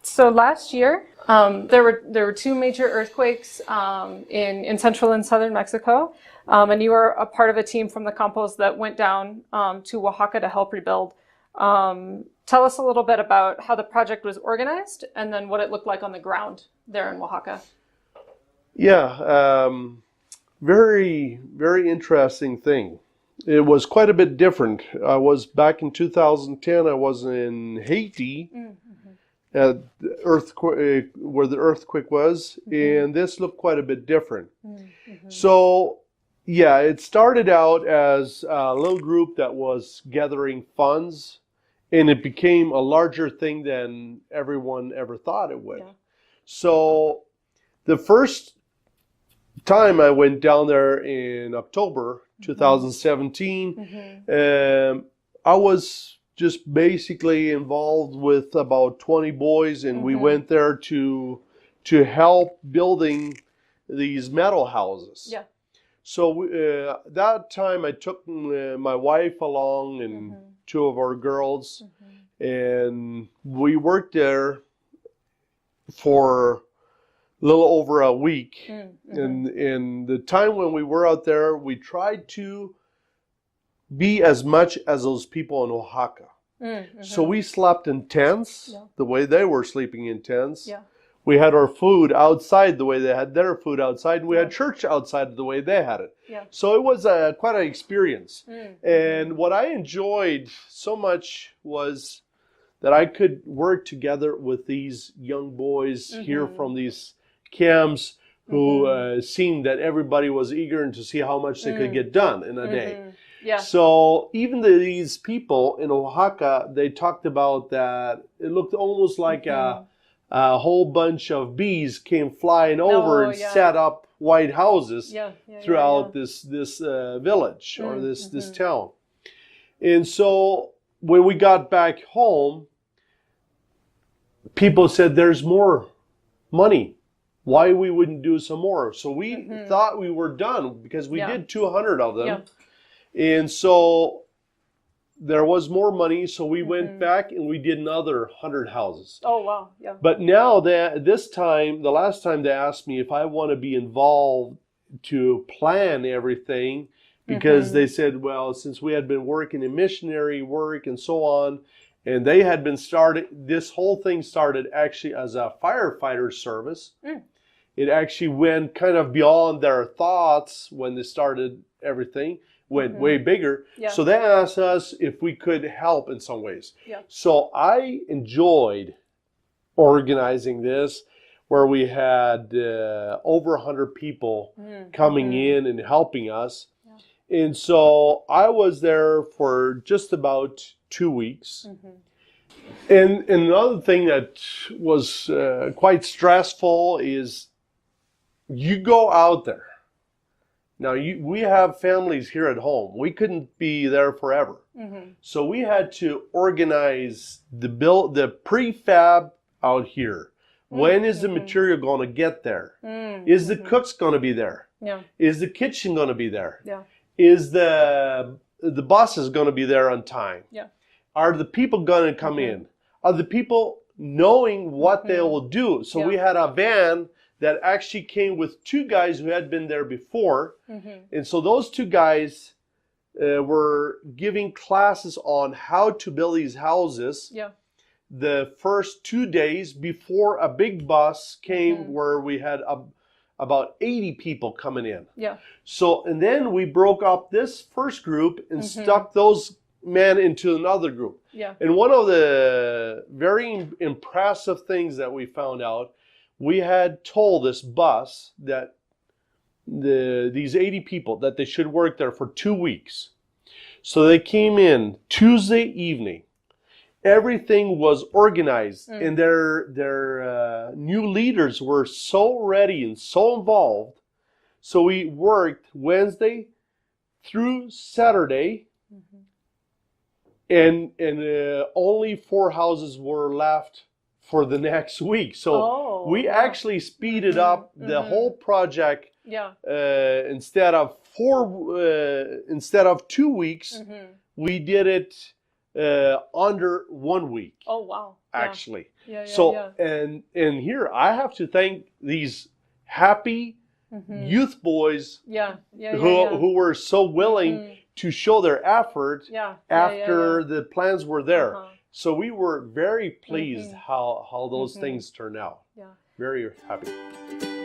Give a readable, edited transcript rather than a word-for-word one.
So last year, there were two major earthquakes in central and southern Mexico, and you were a part of a team from the Campos that went down to Oaxaca to help rebuild. Tell us a little bit about how the project was organized and then what it looked like on the ground there in Oaxaca. Yeah, very, very interesting thing. It was quite a bit different. I was back in 2010, I was in Haiti. At the earthquake, where the earthquake was, and this looked quite a bit different. So, yeah, it started out as a little group that was gathering funds, and it became a larger thing than everyone ever thought it would. Yeah. So, the first time I went down there in October 2017, I was just basically involved with about 20 boys, and we went there to help building these metal houses. Yeah. So that time I took my wife along and two of our girls, and we worked there for a little over a week. And the time when we were out there, we tried to be as much as those people in Oaxaca. So we slept in tents, the way they were sleeping in tents. Yeah. We had our food outside the way they had their food outside, and we had church outside the way they had it. Yeah. So it was quite an experience. And what I enjoyed so much was that I could work together with these young boys here from these camps who seemed that everybody was eager to see how much they could get done in a day. Yeah. So even these people in Oaxaca, they talked about that it looked almost like a whole bunch of bees came flying over and set up white houses throughout this village or this town. And so when we got back home, people said there's more money. Why we wouldn't do some more? So we thought we were done because we did 200 of them. And so there was more money, so we went back and we did another 100 houses. Oh, wow. Yeah. But now this time, the last time they asked me if I want to be involved to plan everything, because they said, well, since we had been working in missionary work and so on, and they had been this whole thing started actually as a firefighter service. It actually went kind of beyond their thoughts when they started everything. Went way bigger. Yeah. So they asked us if we could help in some ways. Yeah. So I enjoyed organizing this, where we had over 100 people coming in and helping us. Yeah. And so I was there for just about 2 weeks. And another thing that was quite stressful is you go out there. Now, we have families here at home. We couldn't be there forever. So we had to organize the prefab out here. When is the material going to get there? Is the cooks going to be there? Yeah. Is the kitchen going to be there? Yeah. Is the buses going to be there on time? Yeah. Are the people going to come in? Are the people knowing what they will do? So we had a van that actually came with two guys who had been there before. And so those two guys were giving classes on how to build these houses the first 2 days before a big bus came where we had about 80 people coming in. Yeah. So, and then we broke up this first group and stuck those men into another group. Yeah. And one of the very impressive things that we found out, we had told this bus that these 80 people that they should work there for 2 weeks. So they came in Tuesday evening. Everything was organized, and their new leaders were so ready and so involved. So we worked Wednesday through Saturday, and only 4 houses were left for the next week. So we actually speeded up the whole project. Yeah. Instead of 2 weeks, we did it under 1 week. Oh, wow. Yeah. Actually. Yeah, So yeah. and here I have to thank these happy youth boys who were so willing to show their effort after the plans were there. So we were very pleased how those things turned out. Yeah. Very happy.